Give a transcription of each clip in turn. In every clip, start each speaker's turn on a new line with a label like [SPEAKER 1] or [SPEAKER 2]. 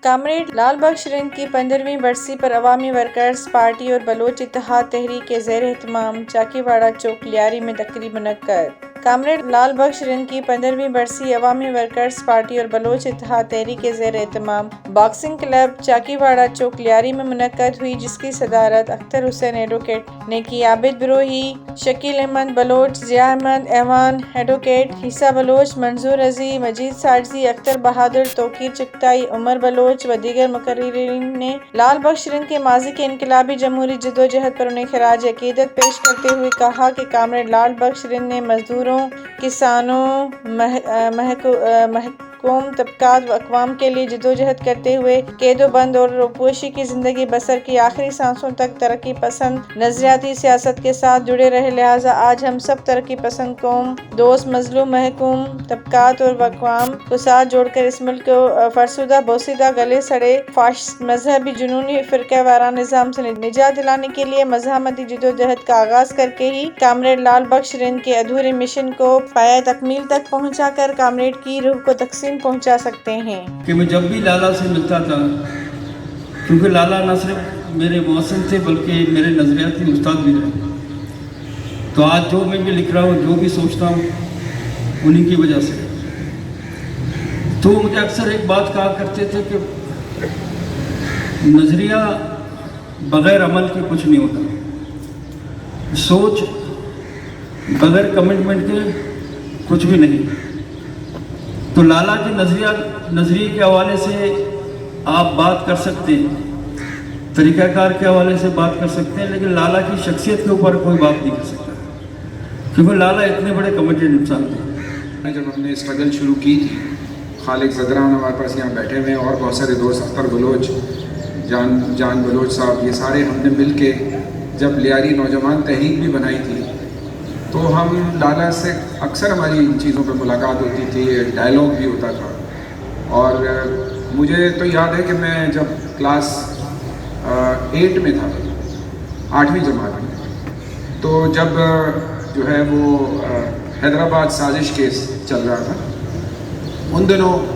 [SPEAKER 1] Comrade لال بخش رند کی 15ویں برسی پر عوامی ورکرز پارٹی اور بلوچ اتحاد تحریک کے زیر اہتمام چاکی واڑہ چوک لیاری میں تقریب منعقد۔ کامریڈ لال بخش رند کی 15ویں برسی عوامی ورکرز پارٹی اور بلوچ اتحاد تحریک کے زیر اہتمام باکسنگ کلب چاکی واڑہ چوک لیاری میں منعقد ہوئی، جس کی صدارت اختر حسین ایڈوکیٹ نے کی۔ عابد بروہی، شکیل احمد بلوچ، ضیاء احمد ایوان، ایڈوکیٹ حیثیہ بلوچ، منظور عزیز، مجید ساجدی، اختر بہادر، توقیر چغتائی، عمر بلوچ و دیگر مقررین نے لال بخش رند کے ماضی کے انقلابی جمہوری جدوجہد پر انہیں خراج عقیدت پیش کرتے ہوئے کہا کہ کامریڈ لال بخش رند نے مزدوروں، کسانوں، محکوم طبقات و اقوام کے لیے جدوجہد کرتے ہوئے قید و بند اور روپوشی کی زندگی بسر کی، آخری سانسوں تک ترقی پسند نظریاتی سیاست کے ساتھ جڑے رہے، لہٰذا آج ہم سب ترقی پسند قوم دوست مظلوم محکوم طبقات اور اقوام کو ساتھ جوڑ کر اس ملک کو فرسودہ بوسیدہ گلے سڑے فاشسٹ مذہبی جنونی فرقہ وارانہ نظام سے نجات دلانے کے لیے مزاحمتی جدوجہد کا آغاز کر کے ہی کامریڈ لال بخش رند کے ادھورے مشن کو پایۂ تکمیل تک پہنچا کر کامریڈ کی روح کو تقسیم پہنچا سکتے ہیں۔
[SPEAKER 2] کہ میں جب بھی لالا سے ملتا تھا، کیونکہ لالا نہ صرف میرے موسم تھے بلکہ میرے نظریاتی استاد بھی رہے، تو آج جو میں بھی لکھ رہا ہوں، جو بھی سوچتا ہوں، انہی کی وجہ سے۔ تو مجھے اکثر ایک بات کہا کرتے تھے کہ نظریہ بغیر عمل کے کچھ نہیں ہوتا، سوچ بغیر کمٹمنٹ کے کچھ بھی نہیں۔ تو لالا کے نظریے کے حوالے سے آپ بات کر سکتے ہیں، طریقہ کار کے حوالے سے بات کر سکتے ہیں، لیکن لالا کی شخصیت کے اوپر کوئی بات نہیں کر سکتا، کیونکہ لالا اتنے بڑے کمیٹڈ انسان تھے۔
[SPEAKER 3] جب ہم نے اسٹرگل شروع کی تھی، خالق زدران ہمارے پاس یہاں بیٹھے ہوئے ہیں اور بہت سارے دوست، اختر بلوچ، جان بلوچ صاحب، یہ سارے ہم نے مل کے جب لیاری نوجوان تحریک بھی بنائی تھی، تو ہم لالا سے اکثر ہماری ان چیزوں پہ ملاقات ہوتی تھی، ڈائلاگ بھی ہوتا تھا۔ اور مجھے تو یاد ہے کہ میں جب کلاس 8 میں تھا، 8ویں جماعت میں، تو جب جو ہے وہ حیدرآباد سازش کیس چل رہا تھا، ان دنوں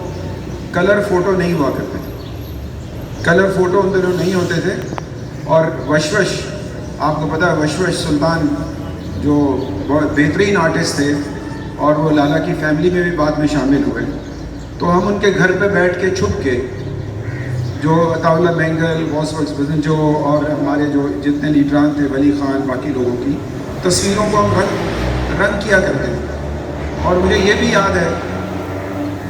[SPEAKER 3] کلر فوٹو نہیں ہوا کرتے تھے، کلر فوٹو ان دنوں نہیں ہوتے تھے، اور وشوش، آپ کو پتہ ہے وشوش سلطان جو بہت بہترین آرٹسٹ تھے اور وہ لالا کی فیملی میں بھی بعد میں شامل ہوئے، تو ہم ان کے گھر پہ بیٹھ کے چھپ کے جو عطا اللہ مینگل، واس ورکس جو اور ہمارے جو جتنے لیڈران تھے، ولی خان، باقی لوگوں کی تصویروں کو ہم رنگ کیا کرتے تھے۔ اور مجھے یہ بھی یاد ہے،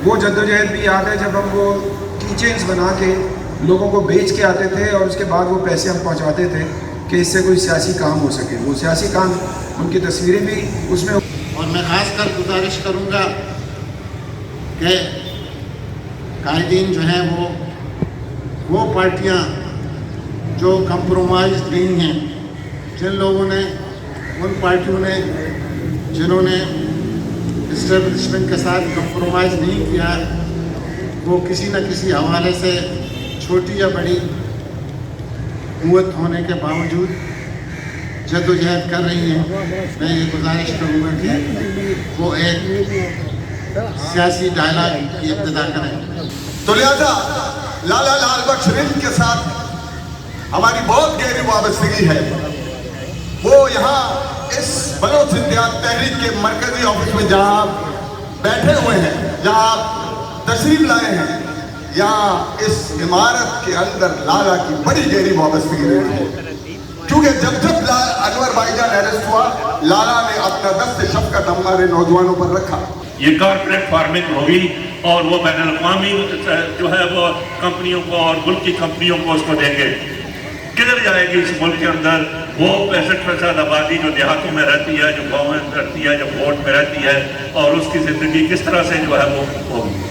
[SPEAKER 3] وہ جدوجہد بھی یاد ہے جب ہم وہ کی چینز بنا کے لوگوں کو بیچ کے آتے تھے اور اس کے بعد وہ پیسے ہم پہنچاتے تھے کہ اس سے کوئی سیاسی کام ہو سکے، وہ سیاسی کام ان کی تصویریں بھی اس میں۔
[SPEAKER 4] اور میں خاص کر گزارش کروں گا کہ قائدین جو ہیں وہ پارٹیاں جو کمپرومائز نہیں ہیں، جن لوگوں نے، ان پارٹیوں نے جنہوں نے اسٹیبلشمنٹ کے ساتھ کمپرومائز نہیں کیا، وہ کسی نہ کسی حوالے سے چھوٹی یا بڑی قوت ہونے کے باوجود جدوجہد کر رہی ہیں۔ میں یہ گزارش کروں گا کہ وہ ایک سیاسی ڈائلاگ کی ابتدا کریں۔
[SPEAKER 5] تو لہذا لالا لال بخش رند کے ساتھ ہماری بہت گہری وابستگی ہے۔ وہ یہاں اس بلوچ اتحاد تحریک کے مرکزی آفس میں جہاں آپ بیٹھے ہوئے ہیں، جہاں آپ تشریف لائے ہیں، یہاں اس عمارت کے اندر لالا کی بڑی گہری وابستگی رہی ہے، کیونکہ جب انور بھائی جان اریسٹ ہوا، لالا نے اپنا دست شفقت ہمارے نوجوانوں پر رکھا۔
[SPEAKER 6] یہ کارپوریٹ فارمنگ ہوگی اور وہ بین الاقوامی جو ہے وہ کمپنیوں کو اور ملک کی کمپنیوں کو اس کو دیں گے۔ کدھر جائے گی اس ملک کے اندر وہ 65% آبادی جو دیہاتوں میں رہتی ہے، جو گاؤں میں رہتی ہے، جو ووٹ میں رہتی ہے، اور اس کی زندگی کس طرح سے جو ہے وہ ہوگی۔